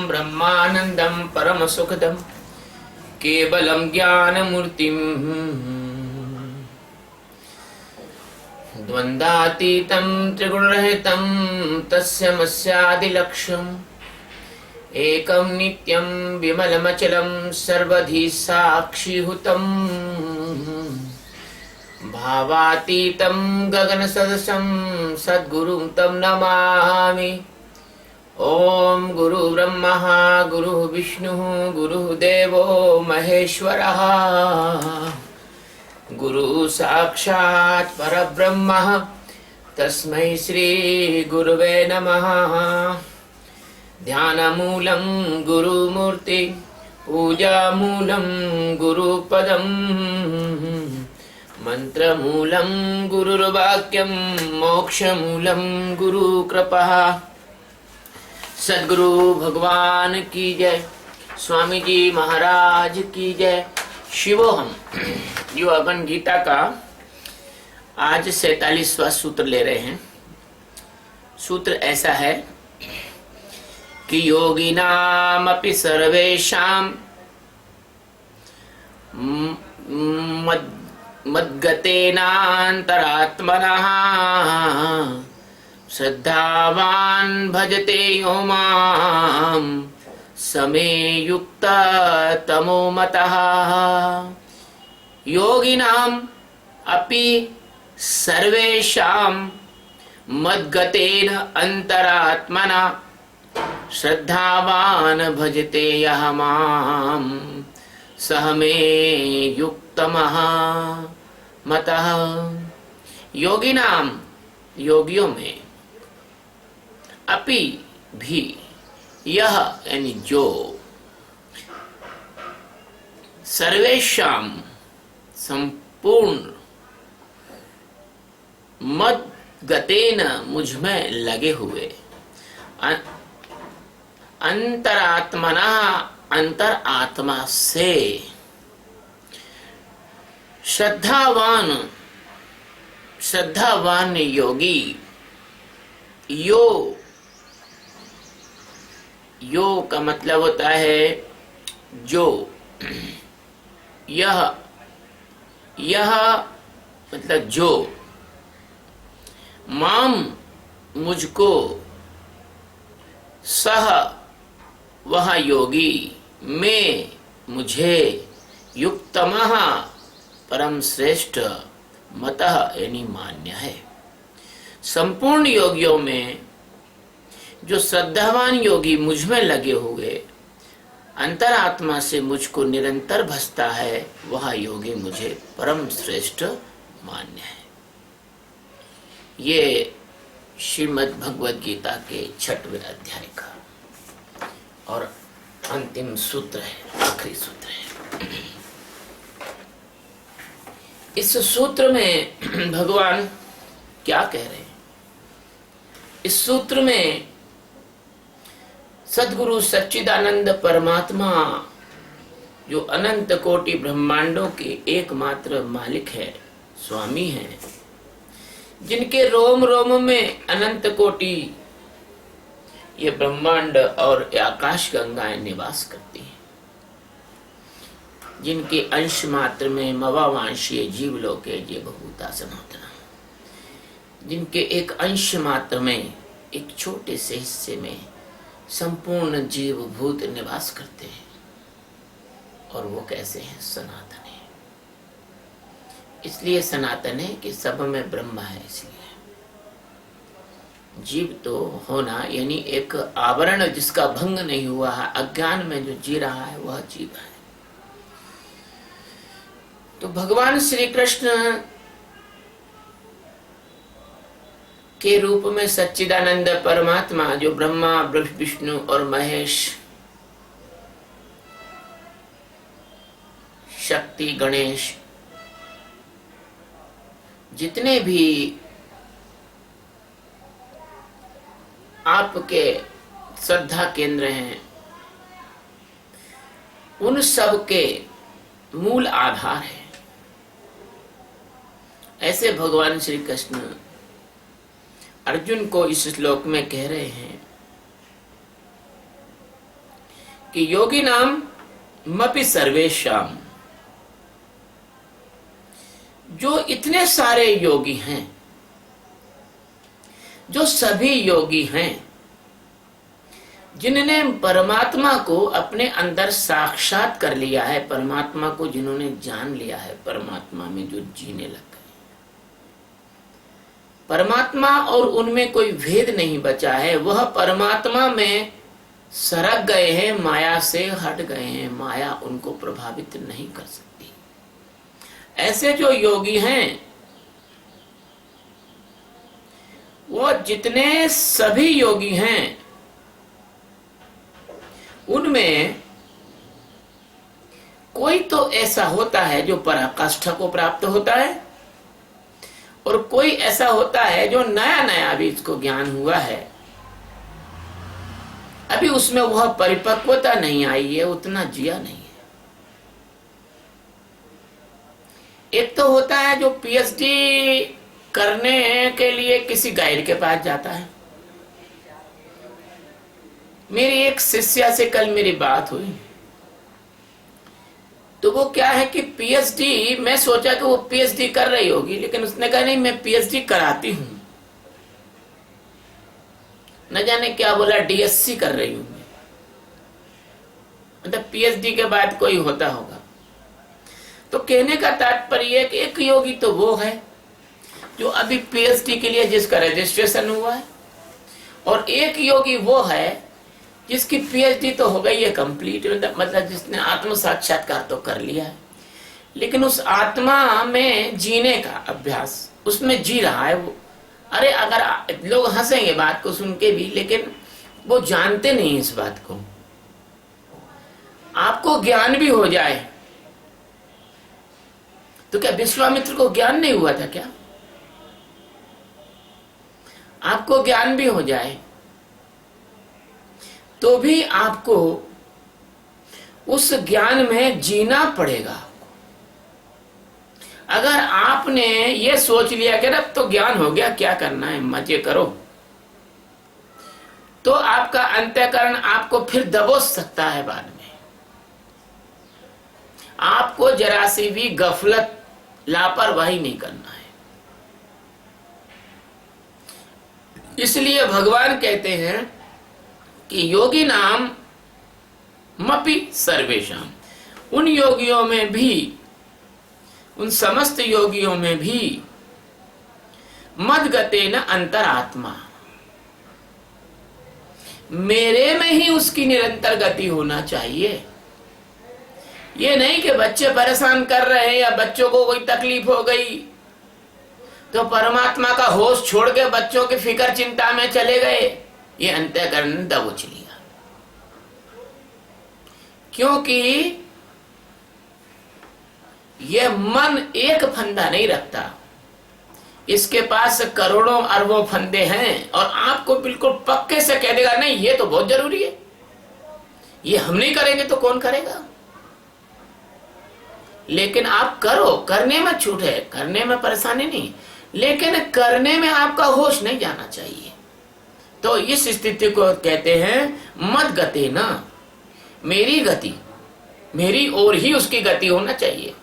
ब्रह्मानंदं परमसुखदं केवलं ज्ञानमूर्तिं द्वन्द्वातीतं त्रिगुणरहितं तस्यमस्यादिलक्ष्यम् एकं नित्यं विमलमचलं सर्वधी साक्षिभूतं भावातीतं गगनसदृशं सद्गुरुं तं नमामि। ओम गुरु ब्रह्मा गुरु विष्णु गुरुदेवो महेश्वरः गुरु साक्षात् परब्रह्म तस्मै श्री गुरुवे नमः। ध्यानमूलं गुरुमूर्ति पूजामूलं गुरुपदं मंत्रमूलं गुरुर्वाक्यं मोक्षमूलं गुरुकृपा। सद्गुरु भगवान की जय, स्वामी जी महाराज की जय। शिवोहम जो अपन गीता का आज 47वां सूत्र ले रहे हैं। सूत्र ऐसा है कि योगिनामपि सर्वेषां मद्गतेनान्तरात्मनः श्रद्धावान् भजते यो मां समे युक्ततमो मतः। योगिनाम् अपि सर्वेषां मद्गतेन अंतरात्मना श्रद्धावान् भजते यः मां सः मे युक्तमः मतः। योगिनाम योगियों में अपि भी यह यानी जो सर्वेषाम संपूर्ण मद गतेन मुझ में लगे हुए अंतरात्मना अंतर आत्मा से श्रद्धावान योगी यो का मतलब होता है जो, यह मतलब जो, माम मुझको, सह वह योगी, में मुझे, युक्तमः परम श्रेष्ठ, मतः यानी मान्य है। संपूर्ण योगियों में जो श्रद्धावान योगी मुझ में लगे हुए अंतरात्मा से मुझको निरंतर भजता है, वह योगी मुझे परम श्रेष्ठ मान्य है। ये श्रीमद् भगवद गीता के 6वें अध्याय का और अंतिम सूत्र है, आखिरी सूत्र है। इस सूत्र में भगवान क्या कह रहे हैं? इस सूत्र में सद्गुरु सच्चिदानंद परमात्मा जो अनंत कोटि ब्रह्मांडों के एकमात्र मालिक है, स्वामी हैं, जिनके रोम रोम में अनंत कोटि ये ब्रह्मांड और आकाश गंगाएं निवास करती हैं, जिनके अंश मात्र में मवांशीय जीवलोके जीवभूता सनातना, जिनके एक अंश मात्र में एक छोटे से हिस्से में संपूर्ण जीव भूत निवास करते हैं। और वो कैसे हैं? सनातन है। इसलिए सनातन है कि सब में ब्रह्म है। इसलिए जीव तो होना यानी एक आवरण जिसका भंग नहीं हुआ है, अज्ञान में जो जी रहा है वह जीव है। तो भगवान श्री कृष्ण के रूप में सच्चिदानंद परमात्मा जो ब्रह्मा विष्णु और महेश, शक्ति, गणेश, जितने भी आपके श्रद्धा केंद्र हैं, उन सब के मूल आधार है। ऐसे भगवान श्री कृष्ण अर्जुन को इस श्लोक में कह रहे हैं कि योगी नाम मपि सर्वेशाम, जो इतने सारे योगी हैं, जो सभी योगी हैं, जिन्होंने परमात्मा को अपने अंदर साक्षात कर लिया है, परमात्मा को जिन्होंने जान लिया है, परमात्मा में जो जीने लग गए, परमात्मा और उनमें कोई भेद नहीं बचा है, वह परमात्मा में सरक गए हैं, माया से हट गए हैं, माया उनको प्रभावित नहीं कर सकती। ऐसे जो योगी हैं, वो जितने सभी योगी हैं, उनमें कोई तो ऐसा होता है जो पराकाष्ठा को प्राप्त होता है, और कोई ऐसा होता है जो नया नया अभी इसको ज्ञान हुआ है, अभी उसमें वह परिपक्वता नहीं आई है, उतना जिया नहीं है। एक तो होता है जो पीएचडी करने के लिए किसी गाइड के पास जाता है। मेरी एक शिष्या से कल मेरी बात हुई, तो वो क्या है कि पीएचडी, मैं सोचा कि वो पीएचडी कर रही होगी, लेकिन उसने कहा नहीं मैं पीएचडी कराती हूं। न जाने क्या बोला, डीएससी कर रही हूं मैं, मतलब पीएचडी के बाद कोई होता होगा। तो कहने का तात्पर्य है कि एक योगी तो वो है जो अभी पीएचडी के लिए जिसका रजिस्ट्रेशन हुआ है, और एक योगी वो है जिसकी पीएचडी तो हो गई है कंप्लीट, मतलब जिसने आत्म साक्षात्कार तो कर लिया है, लेकिन उस आत्मा में जीने का अभ्यास उसमें जी रहा है वो। अरे अगर लोग हंसेंगे बात को सुन के भी, लेकिन वो जानते नहीं इस बात को। आपको ज्ञान भी हो जाए तो क्या विश्वामित्र को ज्ञान नहीं हुआ था क्या? आपको ज्ञान भी हो जाए तो भी आपको उस ज्ञान में जीना पड़ेगा। अगर आपने ये सोच लिया कि अब तो ज्ञान हो गया, क्या करना है, मजे करो, तो आपका अंतःकरण आपको फिर दबोच सकता है बाद में। आपको जरा सी भी गफलत, लापरवाही नहीं करना है। इसलिए भगवान कहते हैं कि योगी नाम मपि सर्वेशाम, उन योगियों में भी, उन समस्त योगियों में भी मद्गतेन अंतरात्मा, मेरे में ही उसकी निरंतर गति होना चाहिए। ये नहीं कि बच्चे परेशान कर रहे हैं या बच्चों को कोई तकलीफ हो गई तो परमात्मा का होश छोड़ के बच्चों की फिक्र चिंता में चले गए, ये अंतःकरण दबोच लिया। क्योंकि ये मन एक फंदा नहीं रखता, इसके पास करोड़ों अरबों फंदे हैं, और आपको बिल्कुल पक्के से कह देगा नहीं ये तो बहुत जरूरी है, ये हम नहीं करेंगे तो कौन करेगा। लेकिन आप करो, करने में छूट है, करने में परेशानी नहीं, लेकिन करने में आपका होश नहीं जाना चाहिए। तो इस स्थिति को कहते हैं मद गति ना, मेरी गति, मेरी ओर ही उसकी गति होना चाहिए,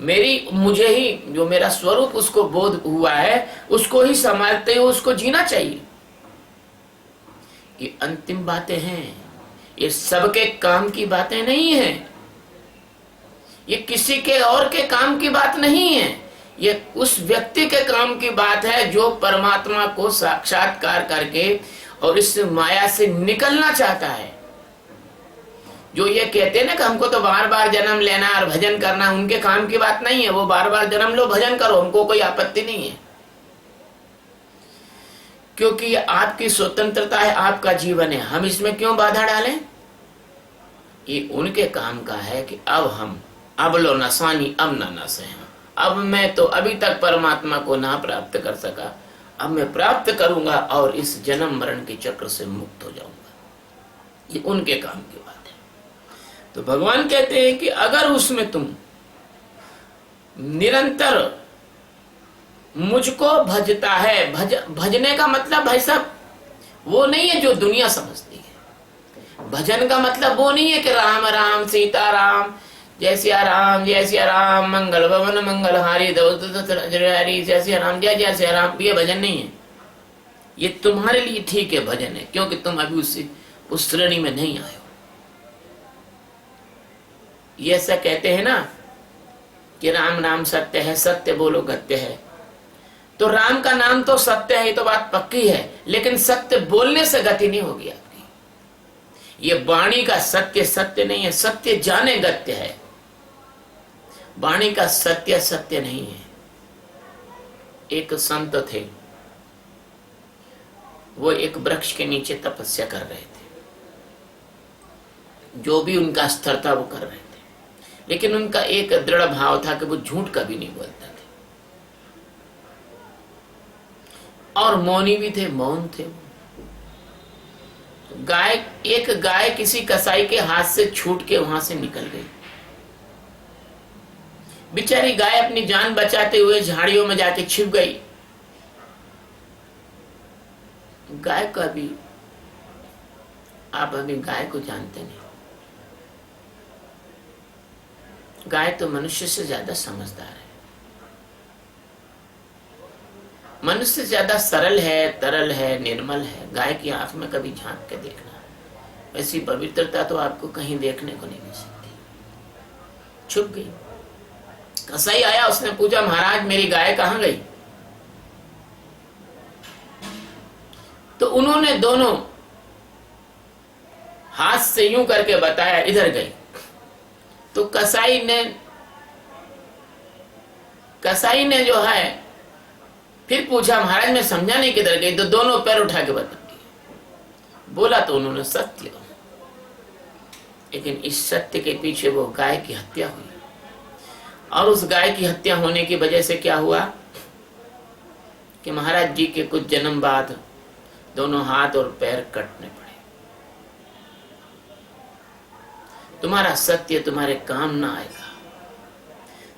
मेरी, मुझे ही, जो मेरा स्वरूप उसको बोध हुआ है उसको ही संभालते हुए उसको जीना चाहिए। ये अंतिम बातें हैं, ये सबके काम की बातें नहीं हैं, ये किसी के और के काम की बात नहीं है, ये उस व्यक्ति के काम की बात है जो परमात्मा को साक्षात्कार करके और इस माया से निकलना चाहता है। जो ये कहते हैं ना कि हमको तो बार बार जन्म लेना और भजन करना, उनके काम की बात नहीं है। वो बार बार जन्म लो, भजन करो, हमको कोई आपत्ति नहीं है, क्योंकि ये आपकी स्वतंत्रता है, आपका जीवन है, हम इसमें क्यों बाधा डालें। ये उनके काम का है कि अब लो नसानी अब न नसे, अब मैं तो अभी तक परमात्मा को ना प्राप्त कर सका, अब मैं प्राप्त करूंगा और इस जन्म मरण के चक्र से मुक्त हो जाऊंगा। ये उनके काम की बात है। तो भगवान कहते हैं कि अगर उसमें तुम निरंतर मुझको भजता है, भजने का मतलब भाई साहब वो नहीं है जो दुनिया समझती है। भजन का मतलब वो नहीं है कि राम राम सीता राम, जय सिया राम जय सिया राम, मंगल भवन मंगल हारी हरी, जय सिया राम जय जय सिया राम। ये भजन नहीं है। ये तुम्हारे लिए ठीक है भजन है, क्योंकि तुम अभी उस श्रेणी में नहीं आए हो। ये ऐसा कहते हैं ना कि राम नाम सत्य है, सत्य बोलो गत्य है। तो राम का नाम तो सत्य है, ये तो बात पक्की है, लेकिन सत्य बोलने से गति नहीं होगी आपकी। ये वाणी का सत्य सत्य नहीं है, सत्य जाने गत्य है। वाणी का सत्य सत्य नहीं है। एक संत थे, वो एक वृक्ष के नीचे तपस्या कर रहे थे। जो भी उनका स्तर था वो कर रहे थे, लेकिन उनका एक दृढ़ भाव था कि वो झूठ कभी नहीं बोलते थे, और मौनी भी थे, मौन थे। एक गाय किसी कसाई के हाथ से छूट के वहां से निकल गई। बेचारी गाय अपनी जान बचाते हुए झाड़ियों में जाके छिप गई। गाय का भी, आप अभी गाय को जानते नहीं। गाय तो मनुष्य से ज्यादा समझदार है, मनुष्य से ज्यादा सरल है, तरल है, निर्मल है। गाय की आंख में कभी झांक के देखना, ऐसी पवित्रता तो आपको कहीं देखने को नहीं मिल सकती। छुप गई। कसाई आया, उसने पूछा महाराज मेरी गाय कहां गई? तो उन्होंने दोनों हाथ से यूं करके बताया इधर गई। तो कसाई ने जो है फिर पूछा महाराज मैं समझा नहीं किधर गई। तो दोनों पैर उठा के बता दिए। बोला तो उन्होंने सत्य, लेकिन इस सत्य के पीछे वो गाय की हत्या हुई। और उस गाय की हत्या होने की वजह से क्या हुआ कि महाराज जी के कुछ जन्म बाद दोनों हाथ और पैर कटने पड़े। तुम्हारा सत्य तुम्हारे काम ना आएगा,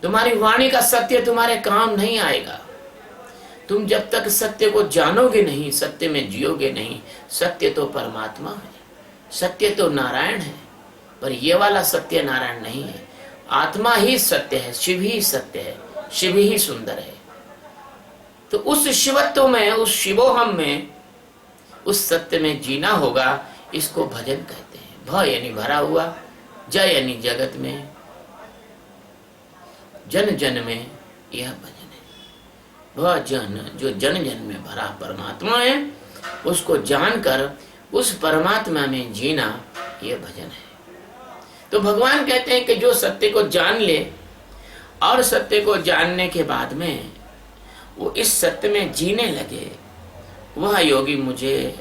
तुम्हारी वाणी का सत्य तुम्हारे काम नहीं आएगा। तुम जब तक सत्य को जानोगे नहीं, सत्य में जियोगे नहीं। सत्य तो परमात्मा है, सत्य तो नारायण है, पर ये वाला सत्य नारायण नहीं है। आत्मा ही सत्य है, शिव ही सत्य है, शिव ही सुंदर है। तो उस शिवत्व में, उस शिवोहम में, उस सत्य में जीना होगा। इसको भजन कहते हैं। भ यानी भरा हुआ, जय यानी जगत में, जन जन में, यह भजन है। वह जन जो जन जन में भरा परमात्मा है, उसको जानकर उस परमात्मा में जीना, यह भजन है। तो भगवान कहते हैं कि जो सत्य को जान ले और सत्य को जानने के बाद में वो इस सत्य में जीने लगे, वह योगी मुझे,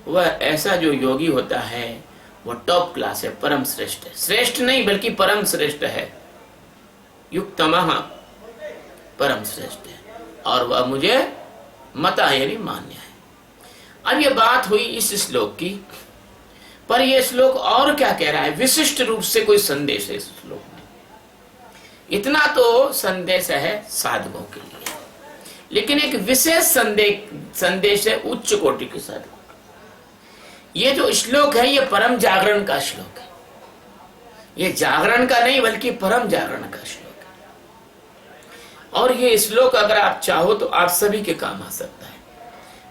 वह ऐसा जो योगी होता है वो टॉप क्लास है, परम श्रेष्ठ है। श्रेष्ठ नहीं बल्कि परम श्रेष्ठ है। युक्तमः परम श्रेष्ठ है, और वह मुझे मता यानी मान्य है। अब ये बात हुई इस श्लोक की, पर यह श्लोक और क्या कह रहा है? विशिष्ट रूप से कोई संदेश है इस श्लोक में। इतना तो संदेश है साधकों के लिए, लेकिन एक विशेष संदेश है उच्च कोटि के साधकों। ये जो श्लोक है ये परम जागरण का श्लोक है। ये जागरण का नहीं बल्कि परम जागरण का श्लोक है। और ये श्लोक अगर आप चाहो तो आप सभी के काम आ सकता है।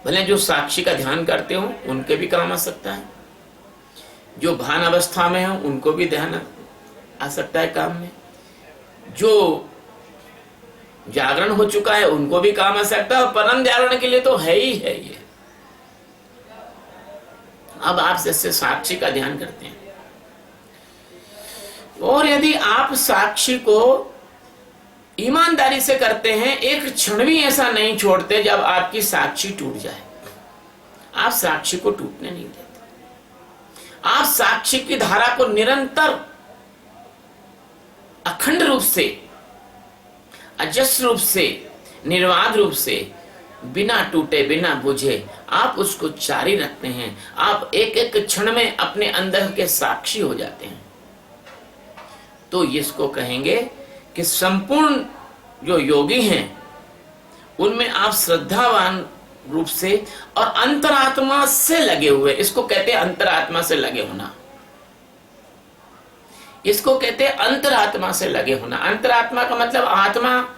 भले जो साक्षी का ध्यान करते हो उनके भी काम आ सकता है, जो भान अवस्था में हो उनको भी ध्यान आ सकता है काम में, जो जागरण हो चुका है उनको भी काम आ सकता है, और परम जागरण के लिए तो है ही है ये। अब आप जैसे साक्षी का ध्यान करते हैं, और यदि आप साक्षी को ईमानदारी से करते हैं, एक क्षण भी ऐसा नहीं छोड़ते जब आपकी साक्षी टूट जाए। आप साक्षी को टूटने नहीं देते। आप साक्षी की धारा को निरंतर अखंड रूप से, अजस्र रूप से, निर्वाध रूप से, बिना टूटे बिना बुझे आप उसको जारी रखते हैं। आप एक एक क्षण में अपने अंदर के साक्षी हो जाते हैं। तो इसको कहेंगे कि संपूर्ण जो योगी हैं उनमें आप श्रद्धावान रूप से और अंतरात्मा से लगे हुए, इसको कहते हैं अंतरात्मा से लगे होना। इसको कहते हैं अंतरात्मा से लगे होना। अंतरात्मा का मतलब आत्मा,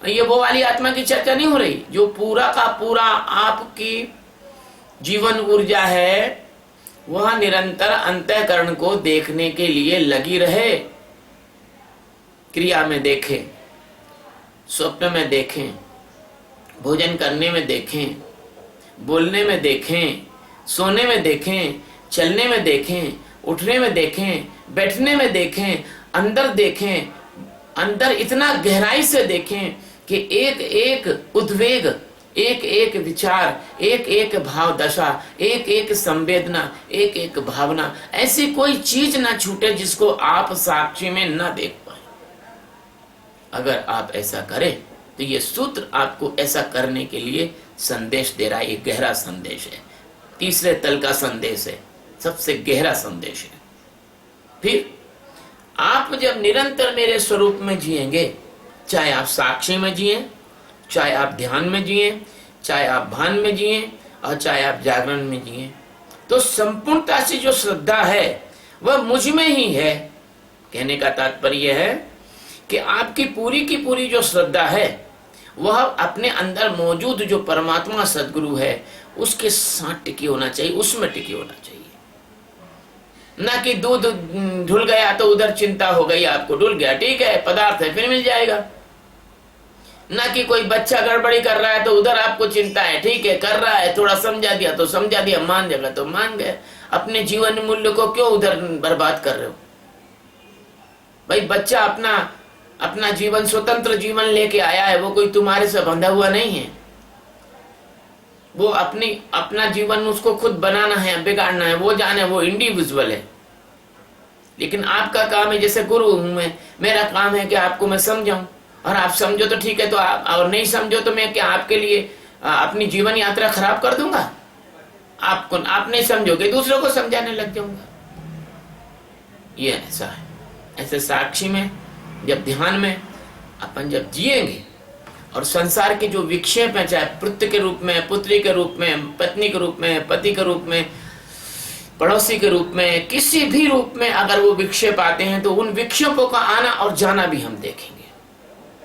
ये वो वाली आत्मा की चर्चा नहीं हो रही जो पूरा का पूरा आपकी जीवन ऊर्जा है, वह निरंतर अंतःकरण को देखने के लिए लगी रहे। क्रिया में देखें, स्वप्न में देखें, भोजन करने में देखें, बोलने में देखें, सोने में देखें, चलने में देखें, उठने में देखें, बैठने में देखें, अंदर देखें, अंदर इतना गहराई से देखें कि एक एक उद्वेग, एक एक विचार, एक एक भाव दशा, एक एक संवेदना, एक एक भावना, ऐसी कोई चीज ना छूटे जिसको आप साक्षी में ना देख पाए। अगर आप ऐसा करें तो ये सूत्र आपको ऐसा करने के लिए संदेश दे रहा है। ये गहरा संदेश है, तीसरे तल का संदेश है, सबसे गहरा संदेश है। फिर आप जब निरंतर मेरे स्वरूप में जिएंगे, चाहे आप साक्षी में जिए, चाहे आप ध्यान में जिए, चाहे आप भान में जिए और चाहे आप जागरण में जिए, तो संपूर्णता से जो श्रद्धा है वह मुझ में ही है। कहने का तात्पर्य है कि आपकी पूरी की पूरी जो श्रद्धा है वह अपने अंदर मौजूद जो परमात्मा सदगुरु है उसके साथ टिकी होना चाहिए, उसमें टिकी होना चाहिए। ना कि दूध ढुल गया तो उधर चिंता हो गई, आपको ढुल गया ठीक है, पदार्थ है फिर मिल जाएगा। ना कि कोई बच्चा गड़बड़ी कर रहा है तो उधर आपको चिंता है, ठीक है कर रहा है, थोड़ा समझा दिया तो समझा दिया, मान जाएगा तो मान गए। अपने जीवन मूल्य को क्यों उधर बर्बाद कर रहे हो भाई? बच्चा अपना जीवन, स्वतंत्र जीवन लेके आया है, वो कोई तुम्हारे से बंधा हुआ नहीं है। वो अपना जीवन उसको खुद बनाना है, बिगाड़ना है, वो जाने, वो इंडिविजुअल है। लेकिन आपका काम है, जैसे गुरु हूं मैं, मेरा काम है कि आपको मैं समझाऊं, और आप समझो तो ठीक है, तो और नहीं समझो तो मैं क्या आपके लिए अपनी जीवन यात्रा खराब कर दूंगा? आप नहीं समझोगे, दूसरों को समझाने लग जाऊंगा। ये ऐसा है। ऐसे साक्षी में, जब ध्यान में अपन जब जिएंगे और संसार के जो विक्षेप है, चाहे पुत्र के रूप में, पुत्री के रूप में, पत्नी के रूप में, पति के रूप में, पड़ोसी के रूप में, किसी भी रूप में अगर वो विक्षेप आते हैं तो उन विक्षेपों का आना और जाना भी हम देखेंगे।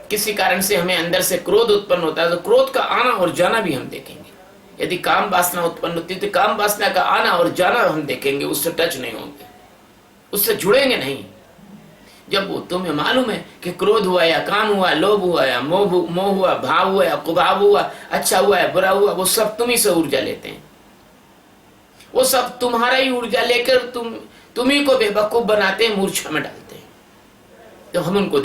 किसी कारण से हमें अंदर से क्रोध उत्पन्न होता है तो क्रोध का आना और जाना भी हम देखेंगे। यदि काम वासना उत्पन्न होती है तो काम वासना का आना और जाना हम देखेंगे। उससे टच नहीं होंगे, उससे जुड़ेंगे नहीं। जब वो तुम्हें मालूम है कि क्रोध हुआ या काम हुआ, लोभ हुआ या मोह हुआ, भाव हुआ या कुभाव हुआ, अच्छा हुआ या बुरा हुआ, वो सब तुम ही से ऊर्जा लेते हैं। वो सब तुम्हारा ही ऊर्जा लेकर तुम ही को बेवकूफ बनाते हैं, मूर्छा में डालते हैं। तो हम उनको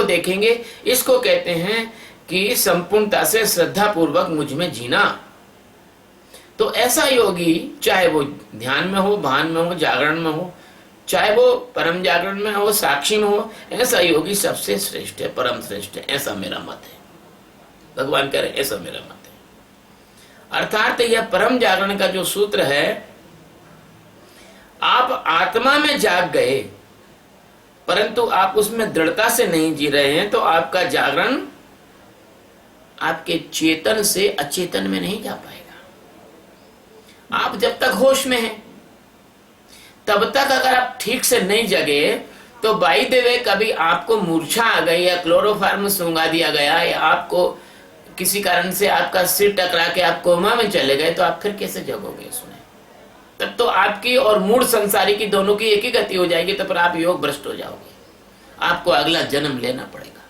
देखेंगे। इसको कहते हैं कि संपूर्णता से श्रद्धा पूर्वक मुझ में जीना। तो ऐसा योगी, चाहे वो ध्यान में हो, भान में हो, जागरण में हो, चाहे वो परम जागरण में हो, साक्षी में हो, ऐसा योगी सबसे श्रेष्ठ है, परम श्रेष्ठ है। ऐसा मेरा मत है। भगवान कह रहे ऐसा मेरा मत है। अर्थात यह परम जागरण का जो सूत्र है, आप आत्मा में जाग गए परंतु आप उसमें दृढ़ता से नहीं जी रहे हैं, तो आपका जागरण आपके चेतन से अचेतन में नहीं जा पाएगा। आप जब तक होश में हैं तब तक अगर आप ठीक से नहीं जगे तो बाई द वे कभी आपको मूर्छा आ गई या क्लोरोफार्म सूंघा दिया गया या आपको किसी कारण से आपका सिर टकरा के आप कोमा में चले गए, तो आप फिर कैसे जगोगे इसमें? तब तो आपकी और मूड संसारी की दोनों की एक ही गति हो जाएगी, तो फिर आप योग भ्रष्ट हो जाओगे। आपको अगला जन्म लेना पड़ेगा।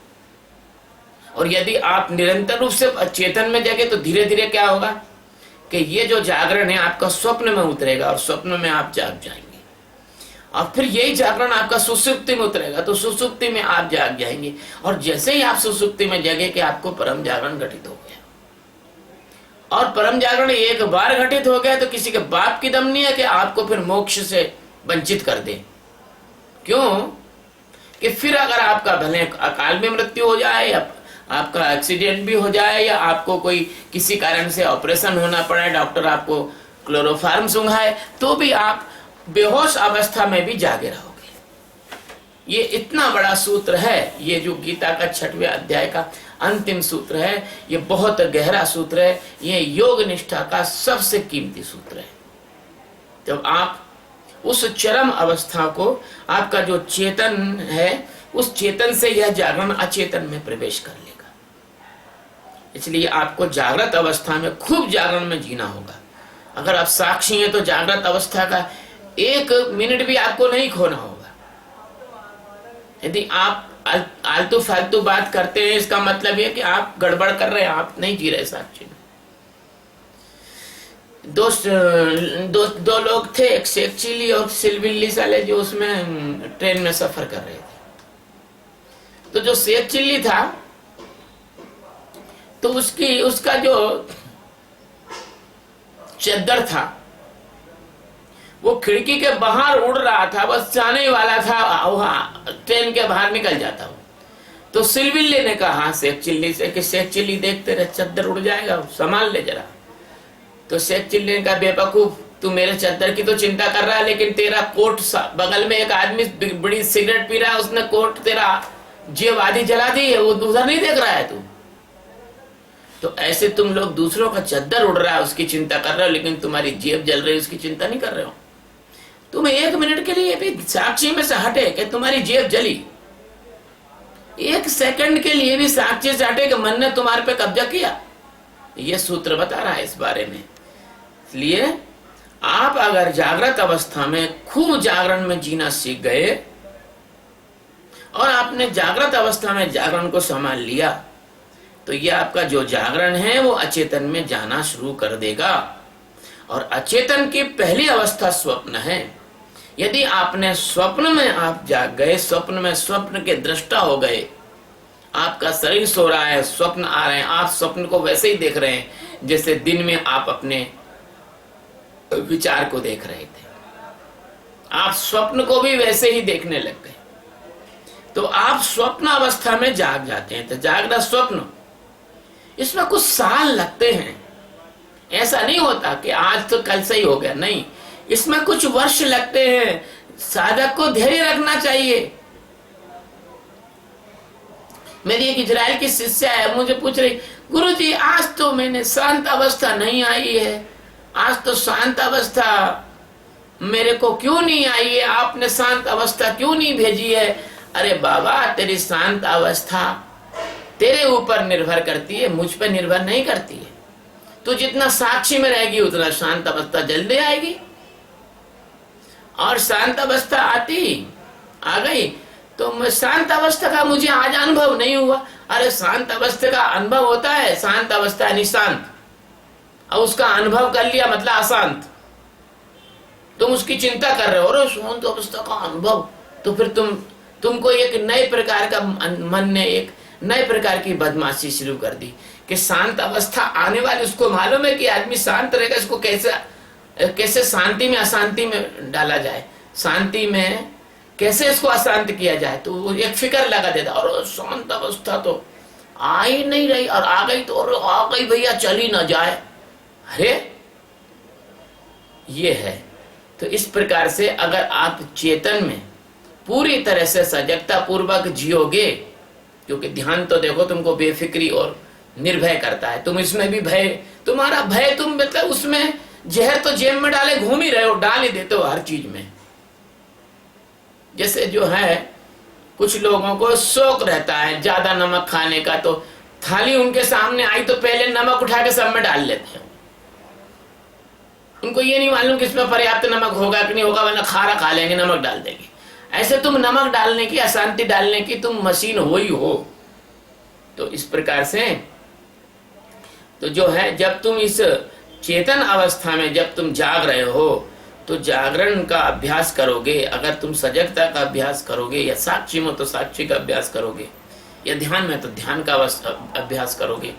और यदि आप निरंतर रूप से चेतन में जगे तो धीरे धीरे क्या होगा कि ये जो जागरण है आपका स्वप्न में उतरेगा और स्वप्न में आप जाग जाएंगे, और फिर यही जागरण आपका सुसुप्ति में उतरेगा तो सुसुप्ति में आप जाग जाएंगे। और जैसे ही आप सुसुप्ति में जगे कि आपको परम जागरण घटित हो गया, और परम जागरण एक बार घटित हो गया तो किसी के बाप की दम नहीं है कि आपको फिर मोक्ष से वंचित कर दे। क्यों कि फिर अगर आपका भले अकाल में मृत्यु हो जाए या आपका एक्सीडेंट भी हो जाए या आपको कोई किसी कारण से ऑपरेशन होना पड़े, डॉक्टर आपको क्लोरोफार्म सूंघाए, तो भी आप बेहोश अवस्था में भी जागे रहोगे। ये इतना बड़ा सूत्र है, ये जो गीता का 6वें अध्याय का अंतिम सूत्र है, ये बहुत गहरा सूत्र है। ये योग निष्ठा का सबसे कीमती सूत्र है। जब आप उस चरम अवस्था को, आपका जो चेतन है, उस चेतन से यह जागरण अचेतन में प्रवेश कर लेगा। इसलिए आपको जागृत अवस्था में खूब जागरण में जीना होगा। अगर आप साक्षी हैं तो जागृत अवस्था का 1 मिनट भी आपको नहीं खोना होगा। यदि आप आलतू फालतू बात करते हैं, इसका मतलब यह कि आप गड़बड़ कर रहे हैं, आप नहीं जी रहे साक्षी में। दो लोग थे, एक शेख चिल्ली और सिलबिल्ली साले, जो उसमें ट्रेन में सफर कर रहे थे। तो जो शेख चिल्ली था, तो उसका जो चद्दर था वो खिड़की के बाहर उड़ रहा था, बस जाने ही वाला था, वहां ट्रेन के बाहर निकल जाता वो। तो सिलबिल्ली ने कहा शेख चिल्ली से कि शेख चिल्ली देखते रहे, चद्दर उड़ जाएगा, संभाल ले जरा। तो शेख चिल्ली ने कहा, बेवकूफ, तू मेरे चद्दर की तो चिंता कर रहा है, लेकिन तेरा कोट, बगल में एक आदमी बड़ी सिगरेट पी रहा है, उसने कोट तेरा जेब आधी जला दी है, वो उधर नहीं देख रहा है तू। तो ऐसे तुम लोग दूसरों का चद्दर उड़ रहा है उसकी चिंता कर रहे हो, लेकिन तुम्हारी जेब जल रही है उसकी चिंता नहीं कर रहे हो। तुम 1 मिनट के लिए भी साक्षी में से हटे कि तुम्हारी जेब जली, 1 सेकंड के लिए भी साक्षी से हटे कि मन ने तुम्हारे पे कब्जा किया। यह सूत्र बता रहा है इस बारे में। इसलिए आप अगर जागृत अवस्था में खूब जागरण में जीना सीख गए और आपने जागृत अवस्था में जागरण को संभाल लिया, तो यह आपका जो जागरण है वो अचेतन में जाना शुरू कर देगा। और अचेतन की पहली अवस्था स्वप्न है। यदि आपने स्वप्न में आप जाग गए, स्वप्न में स्वप्न के दृष्टा हो गए, आपका शरीर सो रहा है, स्वप्न आ रहे हैं, आप स्वप्न को वैसे ही देख रहे हैं जैसे दिन में आप अपने विचार को देख रहे थे, आप स्वप्न को भी वैसे ही देखने लग गए, तो आप स्वप्न अवस्था में जाग जाते हैं। तो जागना स्वप्न, इसमें कुछ साल लगते हैं। ऐसा नहीं होता कि आज तो कल से ही हो गया, नहीं, इसमें कुछ वर्ष लगते हैं। साधक को धैर्य रखना चाहिए। मेरी एक इजराइल की शिष्या है, मुझे पूछ रही, गुरुजी आज तो मैंने शांत अवस्था नहीं आई है, आज तो शांत अवस्था मेरे को क्यों नहीं आई है, आपने शांत अवस्था क्यों नहीं भेजी है? अरे बाबा, तेरी शांत अवस्था तेरे ऊपर निर्भर करती है, मुझ पर निर्भर नहीं करती है। तू जितना साक्षी में रहेगी उतना शांत अवस्था जल्दी आएगी। और शांत अवस्था आ गई तो शांत अवस्था का मुझे आज अनुभव नहीं हुआ। अरे शांत अवस्था का अनुभव होता है, शांत अवस्था यानी शांत, और उसका अनुभव कर लिया मतलब अशांत। तुम उसकी चिंता कर रहे हो, अरे शांत अवस्था का अनुभव, तो फिर तुमको एक नए प्रकार का मन ने एक नए प्रकार की बदमाशी शुरू कर दी कि शांत अवस्था आने वाली, उसको मालूम है कि आदमी शांत रहेगा, इसको कैसे शांति में अशांति में डाला जाए, शांति में कैसे इसको अशांत किया जाए। तो वो एक फिक्र लगा देता, और शांत अवस्था तो आ ही नहीं रही, और आ गई तो और आ गई भैया, चली ना जाए। अरे ये है। तो इस प्रकार से अगर आप चेतन में पूरी तरह से सजगता पूर्वक जियोगे, क्योंकि ध्यान तो देखो तुमको बेफिक्री और निर्भय करता है, तुम इसमें भी भय, तुम्हारा भय, तुम मतलब उसमें जहर तो जेब में डाले घूम ही रहे हो, डाल ही देते हो हर चीज में। जैसे जो है कुछ लोगों को शौक रहता है ज्यादा नमक खाने का, तो थाली उनके सामने आई तो पहले नमक उठा के सब में डाल लेते हैं। उनको ये नहीं मालूम कि इसमें पर्याप्त नमक होगा कि नहीं होगा, वरना खारा खा लेंगे, नमक डाल देंगे। ऐसे तुम नमक डालने की, अशांति डालने की तुम मशीन हो ही हो। तो इस प्रकार से तो जो है, जब तुम इस चेतन अवस्था में जब तुम जाग रहे हो तो जागरण का अभ्यास करोगे। अगर तुम सजगता का अभ्यास करोगे, या साक्षी में तो साक्षी का अभ्यास करोगे, या ध्यान में तो ध्यान का अभ्यास करोगे,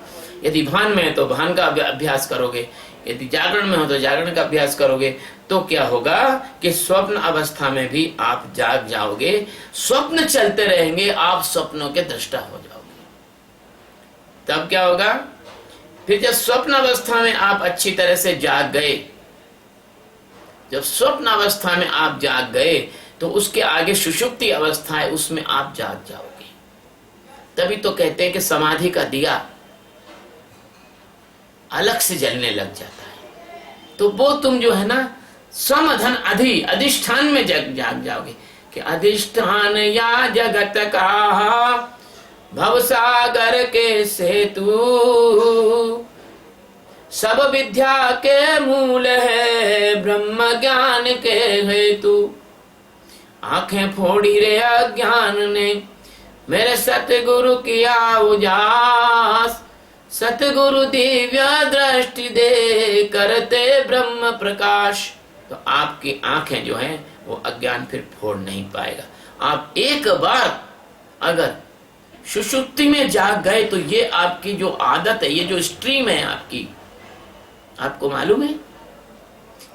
यदि भान में है तो भान का अभ्यास करोगे, यदि जागरण में हो तो जागरण का अभ्यास करोगे, तो क्या होगा कि स्वप्न अवस्था में भी आप जाग जाओगे। स्वप्न चलते रहेंगे, आप स्वप्नों के दृष्टा हो जाओगे। तब क्या होगा, फिर जब स्वप्न अवस्था में आप अच्छी तरह से जाग गए, जब स्वप्न अवस्था में आप जाग गए, तो उसके आगे सुषुप्ति अवस्था है, उसमें आप जाग जाओगे। तभी तो कहते हैं कि समाधि का दिया अलग से जलने लग जाता है। तो वो तुम जो है ना समधन अधिष्ठान में जाग जाओगे कि अधिष्ठान या जगत का भवसागर के सेतु, सब विद्या के मूल है ब्रह्म ज्ञान के हेतु। आंखें फोड़ी रे अज्ञान ने मेरे सतगुरु किया उजास, सतगुरु दिव्य दृष्टि दे करते ब्रह्म प्रकाश। तो आपकी आंखें जो हैं वो अज्ञान फिर फोड़ नहीं पाएगा। आप एक बार अगर सुषुप्ति में जाग गए तो ये आपकी जो आदत है, ये जो स्ट्रीम है आपकी, आपको मालूम है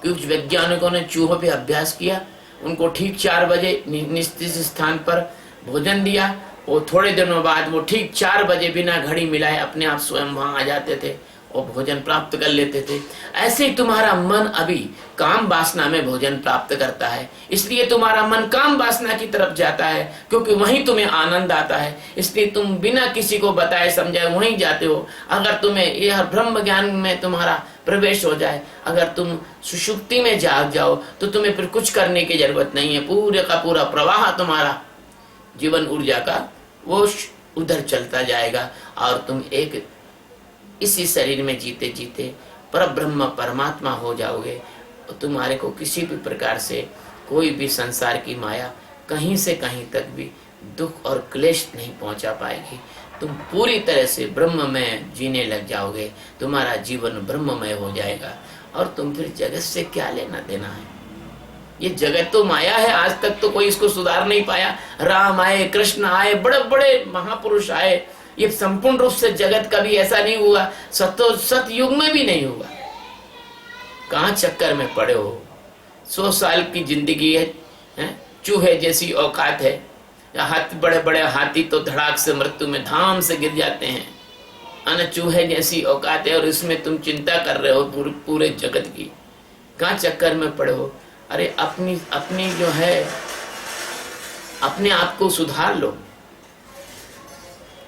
कुछ वैज्ञानिकों ने चूहों पे अभ्यास किया, उनको ठीक 4 बजे निश्चित स्थान पर भोजन दिया, वो थोड़े दिनों बाद वो ठीक 4 बजे बिना घड़ी मिलाए अपने आप स्वयं वहां आ जाते थे और भोजन प्राप्त कर लेते थे। ऐसे ही तुम्हारा मन अभी काम वासना में भोजन प्राप्त करता है, इसलिए तुम्हारा मन काम वासना की तरफ जाता है, क्योंकि वहीं तुम्हें आनंद आता है, इसलिए तुम बिना किसी को बताए समझाए वहीं जाते हो। अगर तुम्हें यह ब्रह्म ज्ञान में तुम्हारा प्रवेश हो जाए, अगर तुम सुषुप्ति में जाग जाओ तो तुम्हें फिर कुछ करने की जरूरत नहीं है। पूरे का पूरा प्रवाह तुम्हारा जीवन ऊर्जा का वो उधर चलता जाएगा और तुम एक इसी शरीर में जीते जीते पर ब्रह्म परमात्मा हो जाओगे। तो तुम्हारे को किसी भी प्रकार से कोई भी संसार की माया कहीं से कहीं तक भी दुख और क्लेश नहीं पहुंचा पाएगी। तुम पूरी तरह से ब्रह्म में जीने लग जाओगे, तुम्हारा जीवन ब्रह्ममय हो जाएगा और तुम फिर जगत से क्या लेना देना है। ये जगत तो माया है, आज तक तो कोई इसको सुधार नहीं पाया। राम आए, कृष्ण आए, बड़े बड़े महापुरुष आए, ये संपूर्ण रूप से जगत कभी ऐसा नहीं हुआ, सतयुग में भी नहीं हुआ। कहां चक्कर में पड़े हो। 100 साल की जिंदगी है, चूहे जैसी औकात है। हाथी, बड़े बड़े हाथी तो धड़ाक से मृत्यु में धाम से गिर जाते हैं, अन चूहे जैसी औकात है और इसमें तुम चिंता कर रहे हो पूरे जगत की। कहां चक्कर में पड़े हो। अरे अपनी जो है अपने आप को सुधार लो।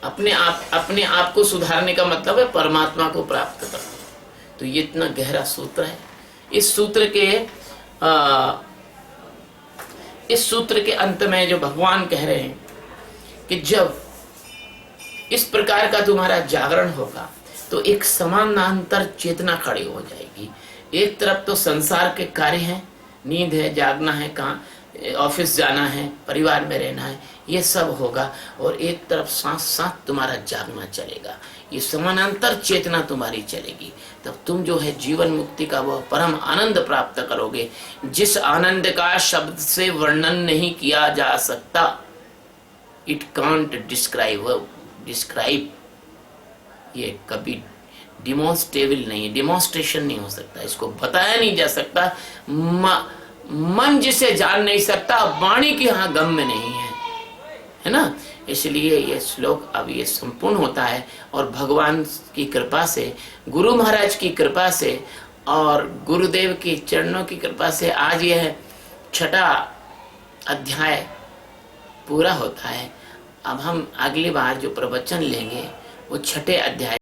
अपने आप को सुधारने का मतलब है परमात्मा को प्राप्त करना। तो ये इतना गहरा सूत्र है। इस सूत्र के अंत में जो भगवान कह रहे हैं कि जब इस प्रकार का तुम्हारा जागरण होगा तो एक समानांतर चेतना खड़ी हो जाएगी। एक तरफ तो संसार के कार्य हैं, नींद है, जागना है, कहाँ ऑफिस जाना है, परिवार में रहना है, ये सब होगा, और एक तरफ साथ साथ तुम्हारा जागना चलेगा। ये समानांतर चेतना तुम्हारी चलेगी। तब तुम जो है जीवन मुक्ति का वह परम आनंद प्राप्त करोगे, जिस आनंद का शब्द से वर्णन नहीं किया जा सकता। इट कांट डिस्क्राइब, ये कभी डिमोन्स्ट्रेबल नहीं, डिमोन्स्ट्रेशन नहीं हो सकता, इसको बताया नहीं जा सकता। मन जिसे जान नहीं सकता, वाणी की यहाँ गम में नहीं है ना। इसलिए ये श्लोक अब ये संपूर्ण होता है और भगवान की कृपा से, गुरु महाराज की कृपा से और गुरुदेव की चरणों की कृपा से आज यह 6ठा अध्याय पूरा होता है। अब हम अगली बार जो प्रवचन लेंगे वो 6ठे अध्याय